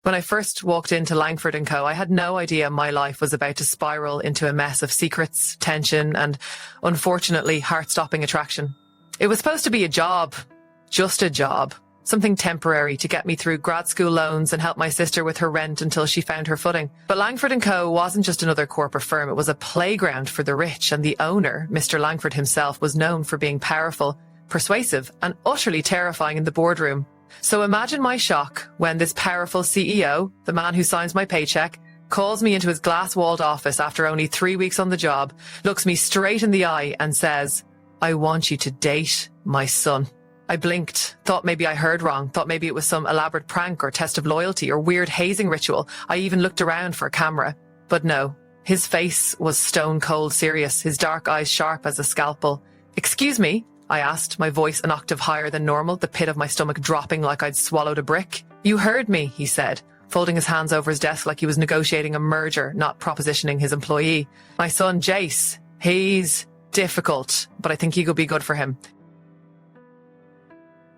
When I first walked into Langford Co, I had no idea my life was about to spiral into a mess of secrets, tension, and, unfortunately, heart-stopping attraction. It was supposed to be a job. Just a job. Something temporary to get me through grad school loans and help my sister with her rent until she found her footing. But Langford Co wasn't just another corporate firm. It was a playground for the rich, and the owner, Mr. Langford himself, was known for being powerful, persuasive, and utterly terrifying in the boardroom. So imagine my shock when this powerful CEO, the man who signs my paycheck, calls me into his glass-walled office after only 3 weeks on the job, looks me straight in the eye and says, "I want you to date my son." I blinked, thought maybe I heard wrong, thought maybe it was some elaborate prank or test of loyalty or weird hazing ritual. I even looked around for a camera. But no, his face was stone cold serious, his dark eyes sharp as a scalpel. "Excuse me?" I asked, my voice an octave higher than normal, the pit of my stomach dropping like I'd swallowed a brick. "You heard me," he said, folding his hands over his desk like he was negotiating a merger, not propositioning his employee. "My son, Jace, he's difficult, but I think you could be good for him."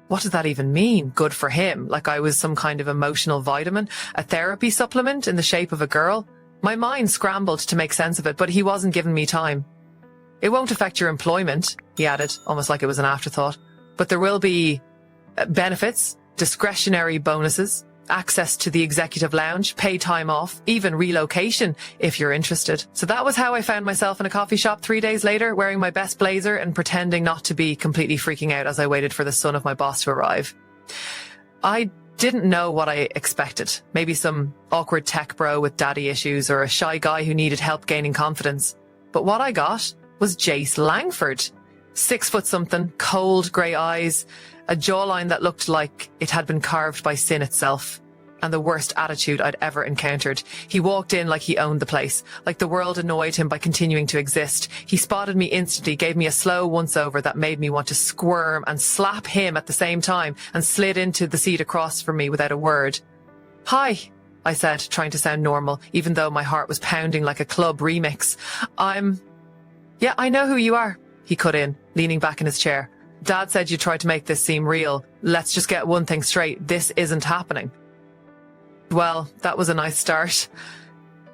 What does that even mean, good for him? Like I was some kind of emotional vitamin, a therapy supplement in the shape of a girl? My mind scrambled to make sense of it, but he wasn't giving me time. "It won't affect your employment," he added, almost like it was an afterthought. "But there will be benefits, discretionary bonuses, access to the executive lounge, paid time off, even relocation, if you're interested." So that was how I found myself in a coffee shop 3 days later, wearing my best blazer and pretending not to be completely freaking out as I waited for the son of my boss to arrive. I didn't know what I expected. Maybe some awkward tech bro with daddy issues or a shy guy who needed help gaining confidence. But what I got was Jace Langford. 6 foot something, cold grey eyes, a jawline that looked like it had been carved by sin itself, and the worst attitude I'd ever encountered. He walked in like he owned the place, like the world annoyed him by continuing to exist. He spotted me instantly, gave me a slow once-over that made me want to squirm and slap him at the same time, and slid into the seat across from me without a word. "Hi," I said, trying to sound normal, even though my heart was pounding like a club remix. "Yeah, I know who you are," he cut in, leaning back in his chair. "Dad said you tried to make this seem real. Let's just get one thing straight. This isn't happening." Well, that was a nice start.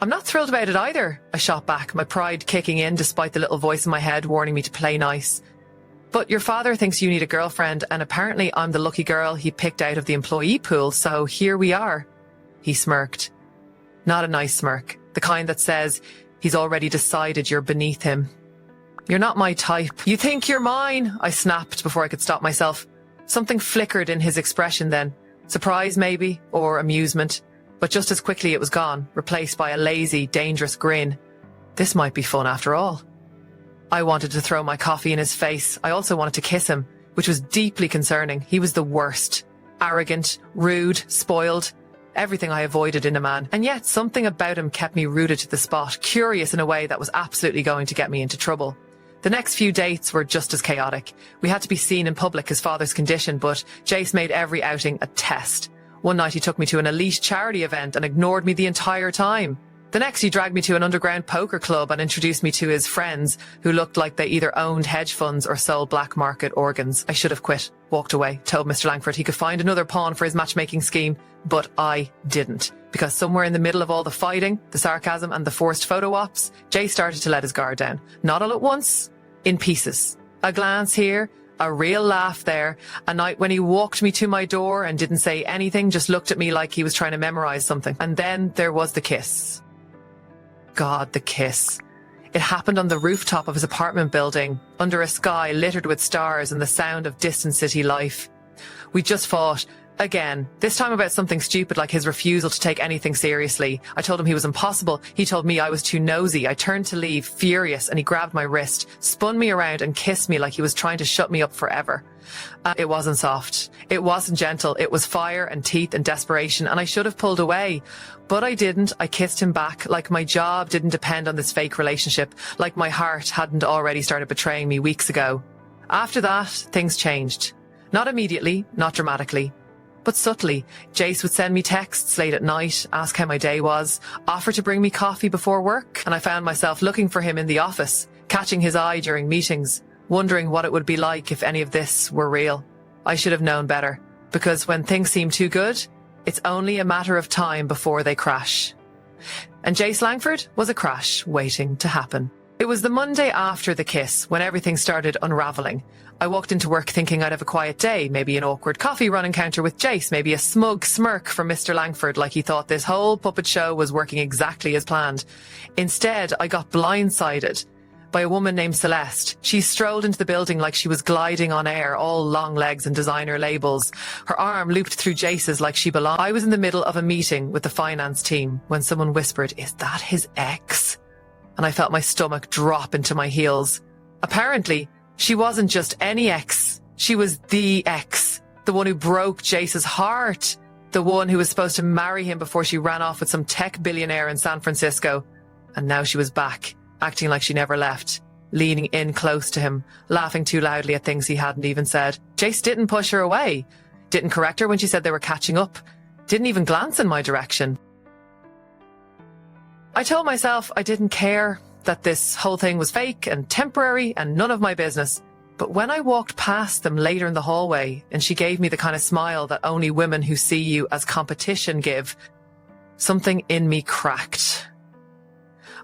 "I'm not thrilled about it either," I shot back, my pride kicking in despite the little voice in my head warning me to play nice. "But your father thinks you need a girlfriend, and apparently I'm the lucky girl he picked out of the employee pool, so here we are." He smirked. Not a nice smirk, the kind that says he's already decided you're beneath him. "You're not my type." "You think you're mine?" I snapped before I could stop myself. Something flickered in his expression then. Surprise maybe, or amusement. But just as quickly it was gone, replaced by a lazy, dangerous grin. This might be fun after all. I wanted to throw my coffee in his face. I also wanted to kiss him, which was deeply concerning. He was the worst. Arrogant, rude, spoiled. Everything I avoided in a man. And yet something about him kept me rooted to the spot, curious in a way that was absolutely going to get me into trouble. The next few dates were just as chaotic. We had to be seen in public, his father's condition, but Jace made every outing a test. One night he took me to an elite charity event and ignored me the entire time. The next he dragged me to an underground poker club and introduced me to his friends, who looked like they either owned hedge funds or sold black market organs. I should have quit, walked away, told Mr. Langford he could find another pawn for his matchmaking scheme, but I didn't. Because somewhere in the middle of all the fighting, the sarcasm and the forced photo ops, Jay started to let his guard down. Not all at once, in pieces. A glance here, a real laugh there, a night when he walked me to my door and didn't say anything, just looked at me like he was trying to memorize something. And then there was the kiss. God, the kiss. It happened on the rooftop of his apartment building, under a sky littered with stars and the sound of distant city life. We just fought. Again, this time about something stupid like his refusal to take anything seriously. I told him he was impossible. He told me I was too nosy. I turned to leave, furious, and he grabbed my wrist, spun me around and kissed me like he was trying to shut me up forever. It wasn't soft. It wasn't gentle. It was fire and teeth and desperation, and I should have pulled away. But I didn't. I kissed him back, like my job didn't depend on this fake relationship, like my heart hadn't already started betraying me weeks ago. After that, things changed. Not immediately, not dramatically. But subtly, Jace would send me texts late at night, ask how my day was, offer to bring me coffee before work, and I found myself looking for him in the office, catching his eye during meetings, wondering what it would be like if any of this were real. I should have known better, because when things seem too good, It's only a matter of time before they crash. And Jace Langford was a crash waiting to happen. It was the Monday after the kiss when everything started unraveling. I walked into work thinking I'd have a quiet day, maybe an awkward coffee run encounter with Jace, maybe a smug smirk from Mr. Langford like he thought this whole puppet show was working exactly as planned. Instead, I got blindsided by a woman named Celeste. She strolled into the building like she was gliding on air, all long legs and designer labels. Her arm looped through Jace's like she belonged. I was in the middle of a meeting with the finance team when someone whispered, "Is that his ex?" And I felt my stomach drop into my heels. Apparently, she wasn't just any ex. She was the ex. The one who broke Jace's heart. The one who was supposed to marry him before she ran off with some tech billionaire in San Francisco. And now she was back, acting like she never left, leaning in close to him, laughing too loudly at things he hadn't even said. Jace didn't push her away, didn't correct her when she said they were catching up, didn't even glance in my direction. I told myself I didn't care, that this whole thing was fake and temporary and none of my business. But when I walked past them later in the hallway and she gave me the kind of smile that only women who see you as competition give, something in me cracked.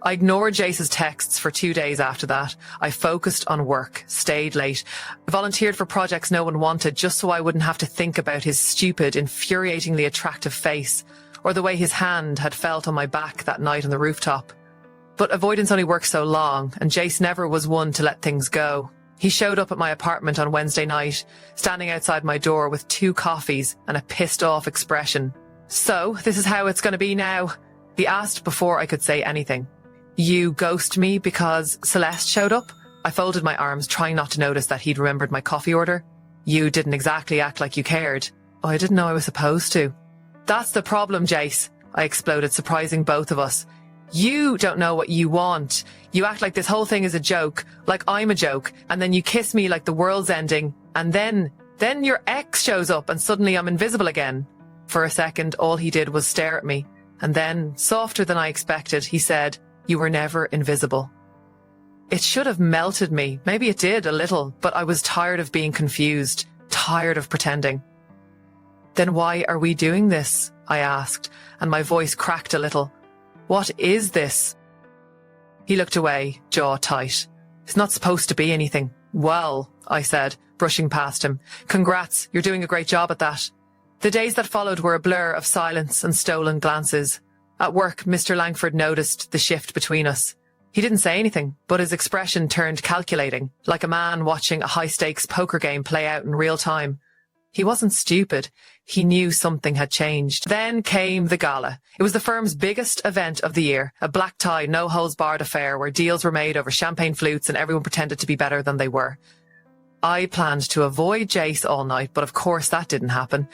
I ignored Jace's texts for 2 days after that. I focused on work, stayed late, volunteered for projects no one wanted just so I wouldn't have to think about his stupid, infuriatingly attractive face or the way his hand had felt on my back that night on the rooftop. But avoidance only works so long, and Jace never was one to let things go. He showed up at my apartment on Wednesday night, standing outside my door with 2 coffees and a pissed-off expression. "So, this is how it's going to be now?" he asked before I could say anything. "You ghost me because Celeste showed up?" I folded my arms, trying not to notice that he'd remembered my coffee order. "You didn't exactly act like you cared." "Oh, I didn't know I was supposed to." "That's the problem, Jace," I exploded, surprising both of us. "You don't know what you want. You act like this whole thing is a joke, like I'm a joke, and then you kiss me like the world's ending, and then your ex shows up and suddenly I'm invisible again." For a second, all he did was stare at me, and then, softer than I expected, he said, "You were never invisible." It should have melted me. Maybe it did a little, but I was tired of being confused, tired of pretending. "Then why are we doing this?" I asked, and my voice cracked a little. "What is this?" He looked away, jaw tight. "It's not supposed to be anything." "Well," I said, brushing past him. "Congrats, you're doing a great job at that." The days that followed were a blur of silence and stolen glances. At work, Mr. Langford noticed the shift between us. He didn't say anything, but his expression turned calculating, like a man watching a high-stakes poker game play out in real time. He wasn't stupid. He knew something had changed. Then came the gala. It was the firm's biggest event of the year, a black-tie, no-holds-barred affair where deals were made over champagne flutes and everyone pretended to be better than they were. I planned to avoid Jace all night, but of course that didn't happen.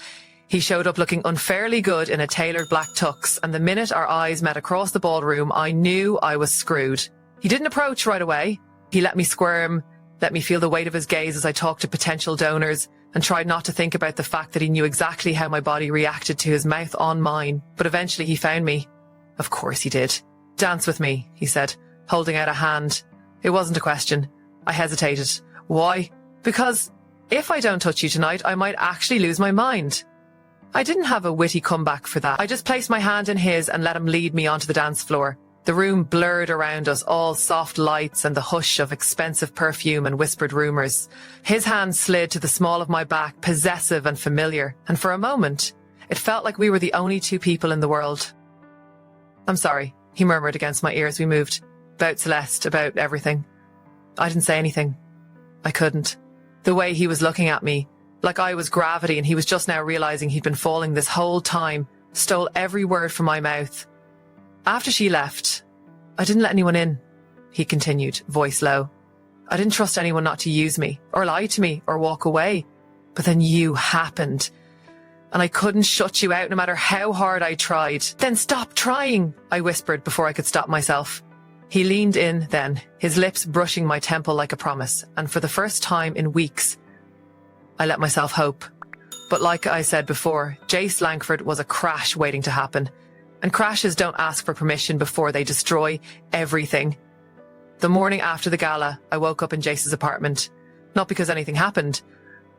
He showed up looking unfairly good in a tailored black tux, and the minute our eyes met across the ballroom, I knew I was screwed. He didn't approach right away. He let me squirm, let me feel the weight of his gaze as I talked to potential donors, and tried not to think about the fact that he knew exactly how my body reacted to his mouth on mine. But eventually he found me. Of course he did. "Dance with me," he said, holding out a hand. It wasn't a question. I hesitated. "Why?" "Because if I don't touch you tonight, I might actually lose my mind." I didn't have a witty comeback for that. I just placed my hand in his and let him lead me onto the dance floor. The room blurred around us, all soft lights and the hush of expensive perfume and whispered rumours. His hand slid to the small of my back, possessive and familiar, and for a moment, it felt like we were the only 2 people in the world. "I'm sorry," he murmured against my ear as we moved. "About Celeste, about everything." I didn't say anything. I couldn't. The way he was looking at me, like I was gravity and he was just now realising he'd been falling this whole time, stole every word from my mouth. "After she left, I didn't let anyone in," he continued, voice low. "I didn't trust anyone not to use me, or lie to me, or walk away. But then you happened. And I couldn't shut you out no matter how hard I tried." "Then stop trying," I whispered before I could stop myself. He leaned in then, his lips brushing my temple like a promise, and for the first time in weeks, I let myself hope. But like I said before, Jace Langford was a crash waiting to happen. And crashes don't ask for permission before they destroy everything. The morning after the gala, I woke up in Jace's apartment. Not because anything happened.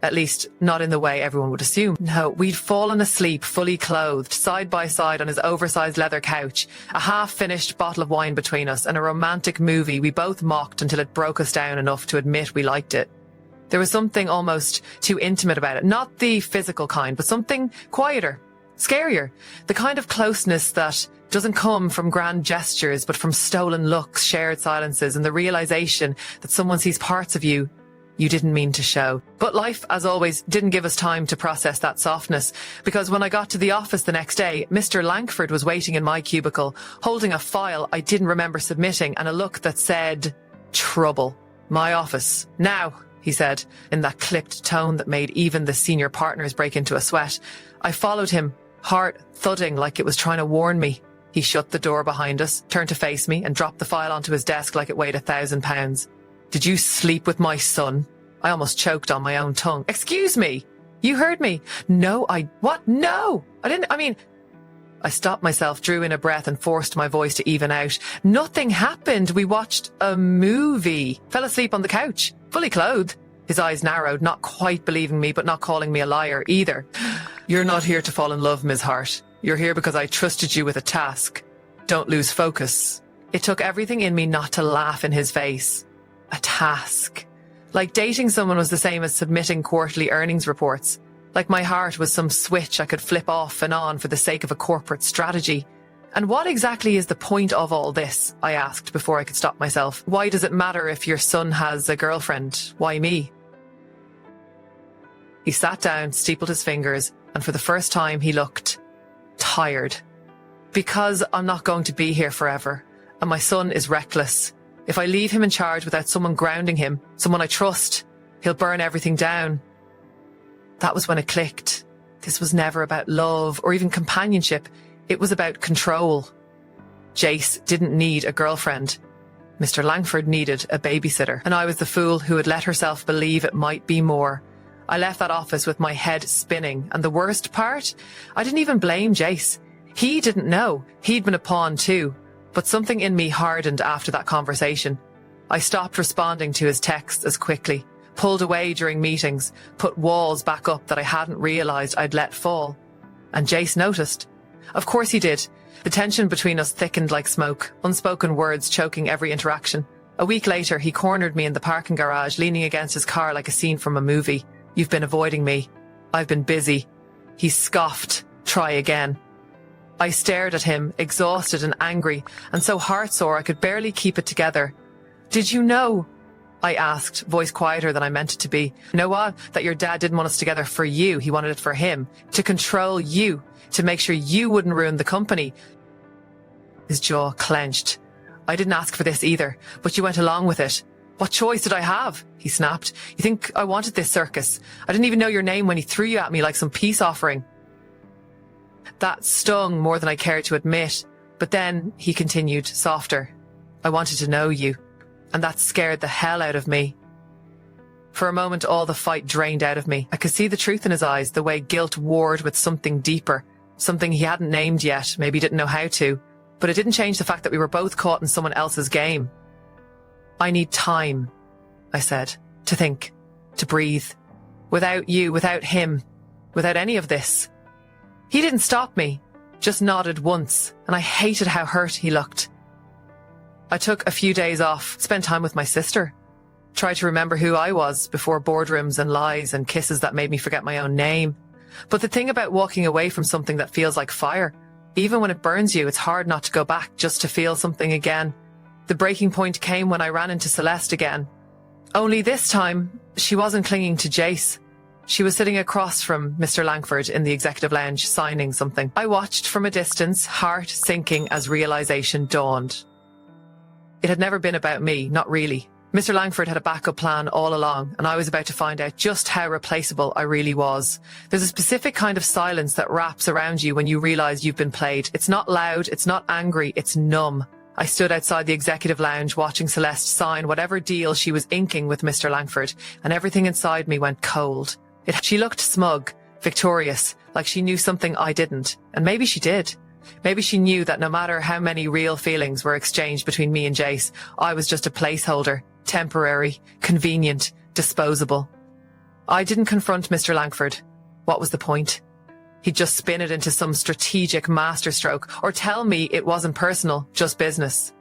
At least, not in the way everyone would assume. No, we'd fallen asleep, fully clothed, side by side on his oversized leather couch, a half-finished bottle of wine between us, and a romantic movie we both mocked until it broke us down enough to admit we liked it. There was something almost too intimate about it. Not the physical kind, but something quieter, scarier. The kind of closeness that doesn't come from grand gestures, but from stolen looks, shared silences, and the realization that someone sees parts of you didn't mean to show. But life, as always, didn't give us time to process that softness, because when I got to the office the next day, Mr. Langford was waiting in my cubicle, holding a file I didn't remember submitting and a look that said, trouble. My office. Now, he said, in that clipped tone that made even the senior partners break into a sweat. I followed him, heart thudding like it was trying to warn me. He shut the door behind us, turned to face me, and dropped the file onto his desk like it weighed 1,000 pounds. Did you sleep with my son? I almost choked on my own tongue. Excuse me. You heard me. No, what? No, I didn't. I stopped myself, drew in a breath, and forced my voice to even out. Nothing happened. We watched a movie. Fell asleep on the couch, fully clothed. His eyes narrowed, not quite believing me, but not calling me a liar either. You're not here to fall in love, Ms. Hart. You're here because I trusted you with a task. Don't lose focus. It took everything in me not to laugh in his face. A task. Like dating someone was the same as submitting quarterly earnings reports. Like my heart was some switch I could flip off and on for the sake of a corporate strategy. And what exactly is the point of all this? I asked before I could stop myself. Why does it matter if your son has a girlfriend? Why me? He sat down, steepled his fingers, and for the first time he looked tired. Because I'm not going to be here forever, and my son is reckless. If I leave him in charge without someone grounding him, someone I trust, he'll burn everything down. That was when it clicked. This was never about love or even companionship. It was about control. Jace didn't need a girlfriend. Mr. Langford needed a babysitter, and I was the fool who had let herself believe it might be more. I left that office with my head spinning, and the worst part? I didn't even blame Jace. He didn't know. He'd been a pawn too. But something in me hardened after that conversation. I stopped responding to his texts as quickly, pulled away during meetings, put walls back up that I hadn't realized I'd let fall. And Jace noticed. Of course he did. The tension between us thickened like smoke, unspoken words choking every interaction. A week later, he cornered me in the parking garage, leaning against his car like a scene from a movie. You've been avoiding me. I've been busy. He scoffed. Try again. I stared at him, exhausted and angry, and so heartsore I could barely keep it together. Did you know? I asked, voice quieter than I meant it to be. Know what? That your dad didn't want us together for you. He wanted it for him. To control you. To make sure you wouldn't ruin the company. His jaw clenched. I didn't ask for this either, but you went along with it. What choice did I have? He snapped. You think I wanted this circus? I didn't even know your name when he threw you at me like some peace offering. That stung more than I cared to admit, but then he continued, softer. I wanted to know you, and that scared the hell out of me. For a moment, all the fight drained out of me. I could see the truth in his eyes, the way guilt warred with something deeper, something he hadn't named yet, maybe didn't know how to, but it didn't change the fact that we were both caught in someone else's game. I need time, I said, to think, to breathe. Without you, without him, without any of this. He didn't stop me, just nodded once, and I hated how hurt he looked. I took a few days off, spent time with my sister, tried to remember who I was before boardrooms and lies and kisses that made me forget my own name. But the thing about walking away from something that feels like fire, even when it burns you, it's hard not to go back just to feel something again. The breaking point came when I ran into Celeste again. Only this time, she wasn't clinging to Jace. She was sitting across from Mr. Langford in the executive lounge, signing something. I watched from a distance, heart sinking as realization dawned. It had never been about me, not really. Mr. Langford had a backup plan all along, and I was about to find out just how replaceable I really was. There's a specific kind of silence that wraps around you when you realize you've been played. It's not loud, it's not angry, it's numb. I stood outside the executive lounge watching Celeste sign whatever deal she was inking with Mr. Langford, and everything inside me went cold. She looked smug, victorious, like she knew something I didn't. And maybe she did. Maybe she knew that no matter how many real feelings were exchanged between me and Jace, I was just a placeholder, temporary, convenient, disposable. I didn't confront Mr. Langford. What was the point? He'd just spin it into some strategic masterstroke or tell me it wasn't personal, just business.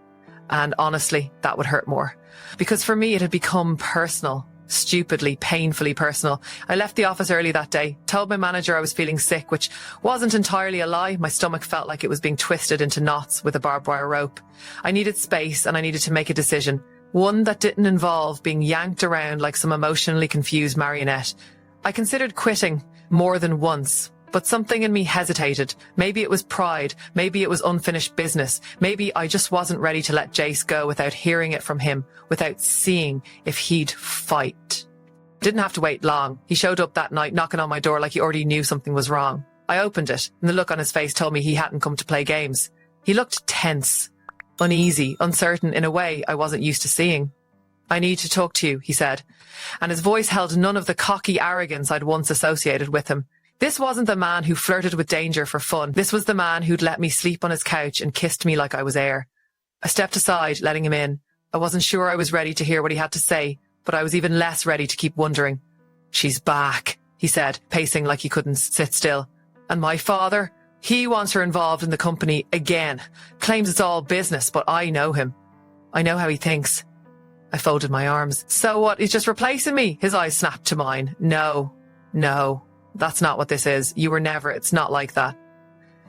And honestly, that would hurt more. Because for me, it had become personal. Stupidly, painfully personal. I left the office early that day, told my manager I was feeling sick, which wasn't entirely a lie. My stomach felt like it was being twisted into knots with a barbed wire rope. I needed space and I needed to make a decision. One that didn't involve being yanked around like some emotionally confused marionette. I considered quitting more than once, but something in me hesitated. Maybe it was pride. Maybe it was unfinished business. Maybe I just wasn't ready to let Jace go without hearing it from him, without seeing if he'd fight. Didn't have to wait long. He showed up that night knocking on my door like he already knew something was wrong. I opened it, and the look on his face told me he hadn't come to play games. He looked tense, uneasy, uncertain in a way I wasn't used to seeing. I need to talk to you, he said, and his voice held none of the cocky arrogance I'd once associated with him. This wasn't the man who flirted with danger for fun. This was the man who'd let me sleep on his couch and kissed me like I was air. I stepped aside, letting him in. I wasn't sure I was ready to hear what he had to say, but I was even less ready to keep wondering. She's back, he said, pacing like he couldn't sit still. And my father? He wants her involved in the company again. Claims it's all business, but I know him. I know how he thinks. I folded my arms. So what, he's just replacing me? His eyes snapped to mine. No. That's not what this is. You were never. It's not like that.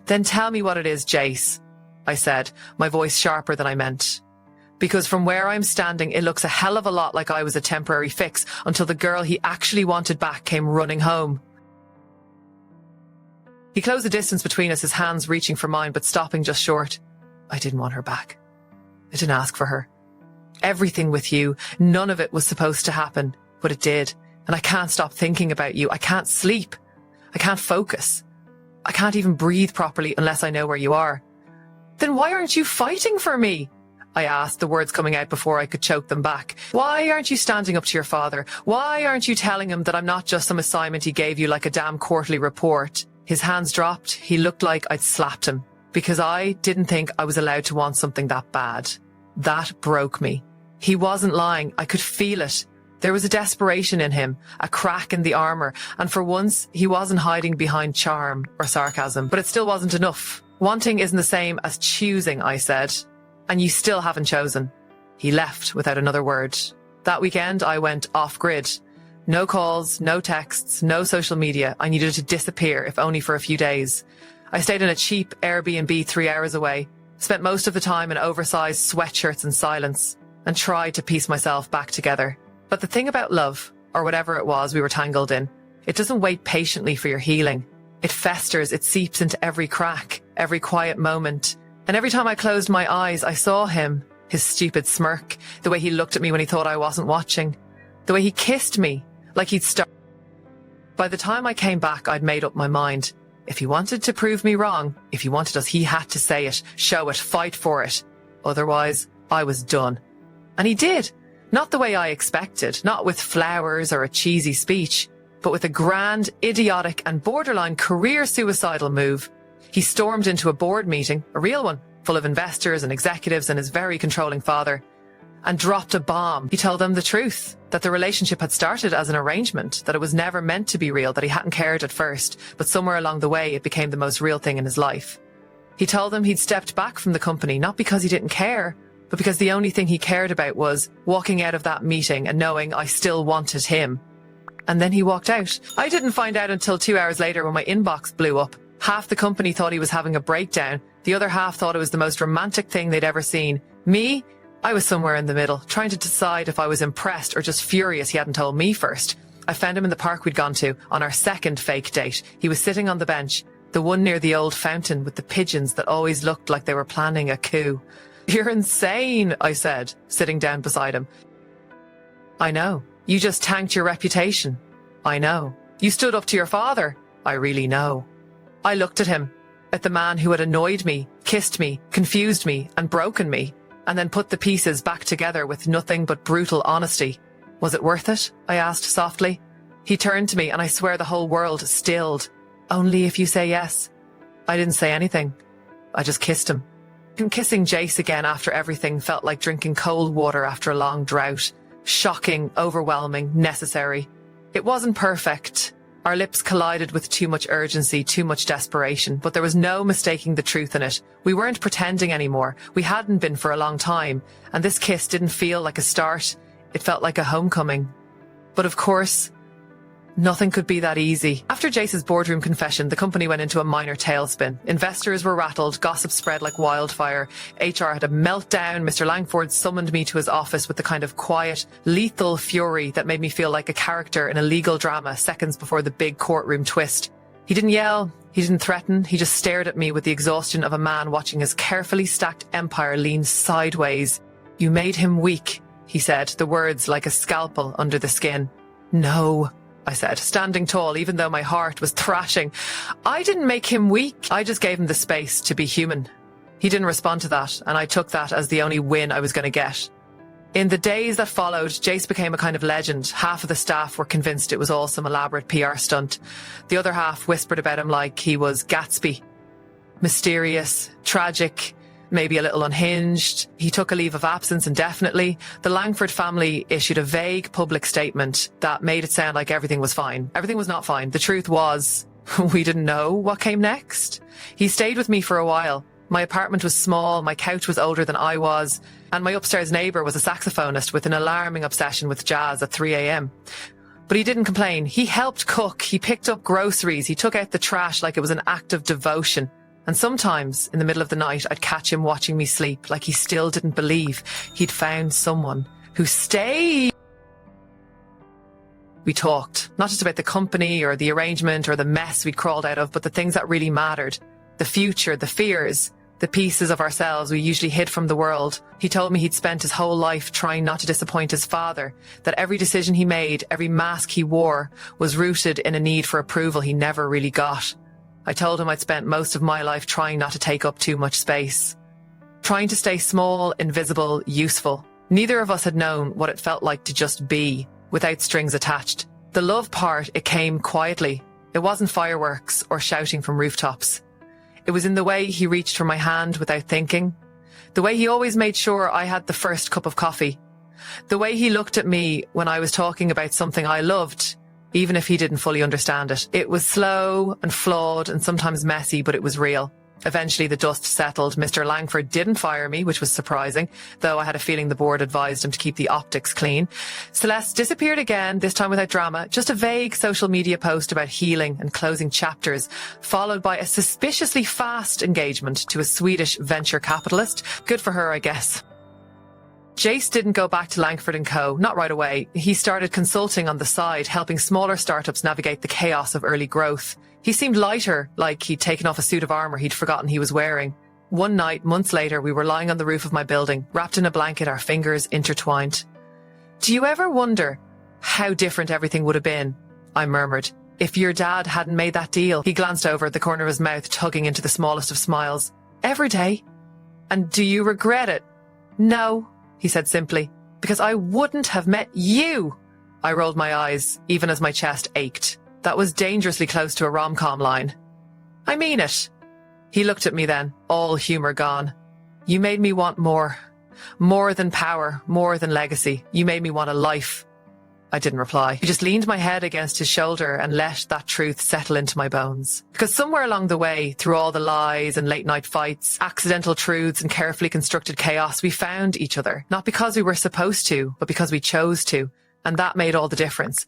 Then tell me what it is, Jace, I said, my voice sharper than I meant. Because from where I'm standing, it looks a hell of a lot like I was a temporary fix until the girl he actually wanted back came running home. He closed the distance between us, his hands reaching for mine, but stopping just short. I didn't want her back. I didn't ask for her. Everything with you, none of it was supposed to happen, but it did. And I can't stop thinking about you. I can't sleep. I can't focus. I can't even breathe properly unless I know where you are. Then why aren't you fighting for me? I asked, the words coming out before I could choke them back. Why aren't you standing up to your father? Why aren't you telling him that I'm not just some assignment he gave you like a damn quarterly report? His hands dropped. He looked like I'd slapped him because I didn't think I was allowed to want something that bad. That broke me. He wasn't lying. I could feel it. There was a desperation in him, a crack in the armor, and for once, he wasn't hiding behind charm or sarcasm, but it still wasn't enough. Wanting isn't the same as choosing, I said, and you still haven't chosen. He left without another word. That weekend, I went off-grid. No calls, no texts, no social media. I needed to disappear, if only for a few days. I stayed in a cheap Airbnb 3 hours away, spent most of the time in oversized sweatshirts and silence, and tried to piece myself back together. But the thing about love, or whatever it was we were tangled in, it doesn't wait patiently for your healing. It festers, it seeps into every crack, every quiet moment. And every time I closed my eyes, I saw him, his stupid smirk, the way he looked at me when he thought I wasn't watching, the way he kissed me, like he'd started. By the time I came back, I'd made up my mind. If he wanted to prove me wrong, if he wanted us, he had to say it, show it, fight for it. Otherwise, I was done. And he did. Not the way I expected, not with flowers or a cheesy speech, but with a grand, idiotic and borderline career suicidal move. He stormed into a board meeting, a real one, full of investors and executives and his very controlling father, and dropped a bomb. He told them the truth, that the relationship had started as an arrangement, that it was never meant to be real, that he hadn't cared at first, but somewhere along the way it became the most real thing in his life. He told them he'd stepped back from the company, not because he didn't care, but because the only thing he cared about was walking out of that meeting and knowing I still wanted him. And then he walked out. I didn't find out until 2 hours later when my inbox blew up. Half the company thought he was having a breakdown. The other half thought it was the most romantic thing they'd ever seen. Me? I was somewhere in the middle, trying to decide if I was impressed or just furious he hadn't told me first. I found him in the park we'd gone to on our second fake date. He was sitting on the bench, the one near the old fountain with the pigeons that always looked like they were planning a coup. You're insane, I said, sitting down beside him. I know. You just tanked your reputation. I know. You stood up to your father. I really know. I looked at him, at the man who had annoyed me, kissed me, confused me, and broken me, and then put the pieces back together with nothing but brutal honesty. Was it worth it? I asked softly. He turned to me and I swear the whole world stilled. Only if you say yes. I didn't say anything. I just kissed him. And kissing Jace again after everything felt like drinking cold water after a long drought. Shocking, overwhelming, necessary. It wasn't perfect. Our lips collided with too much urgency, too much desperation, but there was no mistaking the truth in it. We weren't pretending anymore. We hadn't been for a long time, and this kiss didn't feel like a start. It felt like a homecoming. But of course, nothing could be that easy. After Jace's boardroom confession, the company went into a minor tailspin. Investors were rattled, gossip spread like wildfire. HR had a meltdown. Mr. Langford summoned me to his office with the kind of quiet, lethal fury that made me feel like a character in a legal drama seconds before the big courtroom twist. He didn't yell, he didn't threaten, he just stared at me with the exhaustion of a man watching his carefully stacked empire lean sideways. "You made him weak," he said, the words like a scalpel under the skin. "No," I said, standing tall, even though my heart was thrashing. "I didn't make him weak. I just gave him the space to be human." He didn't respond to that, and I took that as the only win I was going to get. In the days that followed, Jace became a kind of legend. Half of the staff were convinced it was all some elaborate PR stunt. The other half whispered about him like he was Gatsby. Mysterious, tragic, maybe a little unhinged. He took a leave of absence indefinitely. The Langford family issued a vague public statement that made it sound like everything was fine. Everything was not fine. The truth was, we didn't know what came next. He stayed with me for a while. My apartment was small, my couch was older than I was, and my upstairs neighbour was a saxophonist with an alarming obsession with jazz at 3 a.m. But he didn't complain. He helped cook, he picked up groceries, he took out the trash like it was an act of devotion. And sometimes, in the middle of the night, I'd catch him watching me sleep, like he still didn't believe he'd found someone who stayed. We talked, not just about the company or the arrangement or the mess we'd crawled out of, but the things that really mattered. The future, the fears, the pieces of ourselves we usually hid from the world. He told me he'd spent his whole life trying not to disappoint his father, that every decision he made, every mask he wore, was rooted in a need for approval he never really got. I told him I'd spent most of my life trying not to take up too much space. Trying to stay small, invisible, useful. Neither of us had known what it felt like to just be, without strings attached. The love part, it came quietly. It wasn't fireworks or shouting from rooftops. It was in the way he reached for my hand without thinking. The way he always made sure I had the first cup of coffee. The way he looked at me when I was talking about something I loved, even if he didn't fully understand it. It was slow and flawed and sometimes messy, but it was real. Eventually the dust settled. Mr. Langford didn't fire me, which was surprising, though I had a feeling the board advised him to keep the optics clean. Celeste disappeared again, this time without drama, just a vague social media post about healing and closing chapters, followed by a suspiciously fast engagement to a Swedish venture capitalist. Good for her, I guess. Jace didn't go back to Langford Co, not right away. He started consulting on the side, helping smaller startups navigate the chaos of early growth. He seemed lighter, like he'd taken off a suit of armour he'd forgotten he was wearing. One night, months later, we were lying on the roof of my building, wrapped in a blanket, our fingers intertwined. "Do you ever wonder how different everything would have been?" I murmured. "If your dad hadn't made that deal?" He glanced over at the corner of his mouth, tugging into the smallest of smiles. "Every day." "And do you regret it?" "No," he said simply, "because I wouldn't have met you." I rolled my eyes, even as my chest ached. That was dangerously close to a rom-com line. "I mean it." He looked at me then, all humour gone. "You made me want more. More than power, more than legacy. You made me want a life." I didn't reply. He just leaned my head against his shoulder and let that truth settle into my bones. Because somewhere along the way, through all the lies and late-night fights, accidental truths and carefully constructed chaos, we found each other. Not because we were supposed to, but because we chose to. And that made all the difference.